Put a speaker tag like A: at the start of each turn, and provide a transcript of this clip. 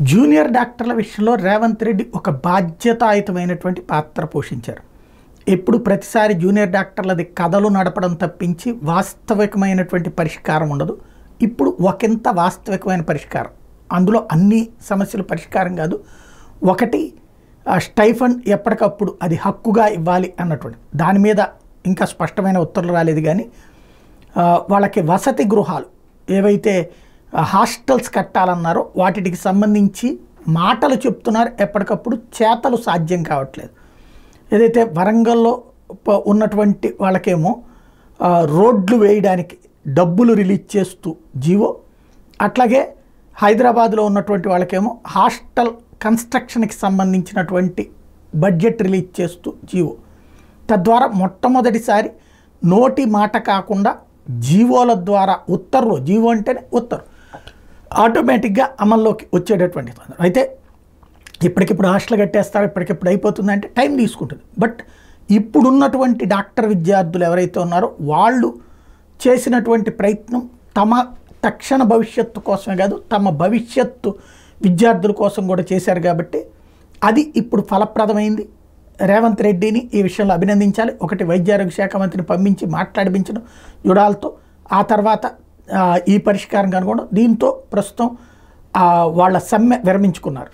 A: Junior డాక్టర్ల విషయంలో రేవంత్ రెడ్డి ఒక బాధ్యతాయుతమైనటువంటి పాత్ర పోషించారు. ఎప్పుడు ప్రతిసారి జూనియర్ డాక్టర్లది కథలు నడపడం తప్పించి వాస్తవికమైనటువంటి పరిష్కారం ఉండదు. ఇప్పుడు ఒకంత వాస్తవికమైన పరిష్కారం, అందులో అన్ని సమస్యలు పరిష్కారం కాదు. ఒకటి స్టైఫండ్ ఎప్పటికప్పుడు అది హక్కుగా ఇవ్వాలి అన్నటువంటి దాని మీద ఇంకా స్పష్టమైన ఉత్తర్వులు రాలేదు. కానీ వాళ్ళకి వసతి గృహాలు ఏవైతే హాస్టల్స్ కట్టాలన్నారో వాటికి సంబంధించి మాటలు చెప్తున్నారు, ఎప్పటికప్పుడు చేతలు సాధ్యం కావట్లేదు. ఏదైతే వరంగల్లో ఉన్నటువంటి వాళ్ళకేమో రోడ్లు వేయడానికి డబ్బులు రిలీజ్ చేస్తూ జీవో, అట్లాగే హైదరాబాద్లో ఉన్నటువంటి వాళ్ళకేమో హాస్టల్ కన్స్ట్రక్షన్కి సంబంధించినటువంటి బడ్జెట్ రిలీజ్ చేస్తూ జీవో. తద్వారా మొట్టమొదటిసారి నోటి మాట కాకుండా జీవోల ద్వారా ఉత్తర్వులు, జీవో అంటేనే ఉత్తర్వు ఆటోమేటిక్గా అమల్లోకి వచ్చేటటువంటి అయితే ఇప్పటికిప్పుడు హాస్టల్ కట్టేస్తారు, ఇప్పటికిప్పుడు అయిపోతుందంటే టైం తీసుకుంటుంది. బట్ ఇప్పుడున్నటువంటి డాక్టర్ విద్యార్థులు ఎవరైతే ఉన్నారో వాళ్ళు చేసినటువంటి ప్రయత్నం తమ తక్షణ భవిష్యత్తు కోసమే కాదు, తమ భవిష్యత్తు విద్యార్థుల కోసం కూడా చేశారు. కాబట్టి అది ఇప్పుడు ఫలప్రదమైంది. రేవంత్ రెడ్డిని ఈ విషయంలో అభినందించాలి. ఒకటి వైద్యారోగ్య శాఖ మంత్రిని పంపించి మాట్లాడిపించడం యుడాలతో, ఆ తర్వాత ఈ పరిష్కారం కనుగొనడం. దీంతో ప్రస్తుతం వాళ్ళ సమ్మె విరమించుకున్నారు.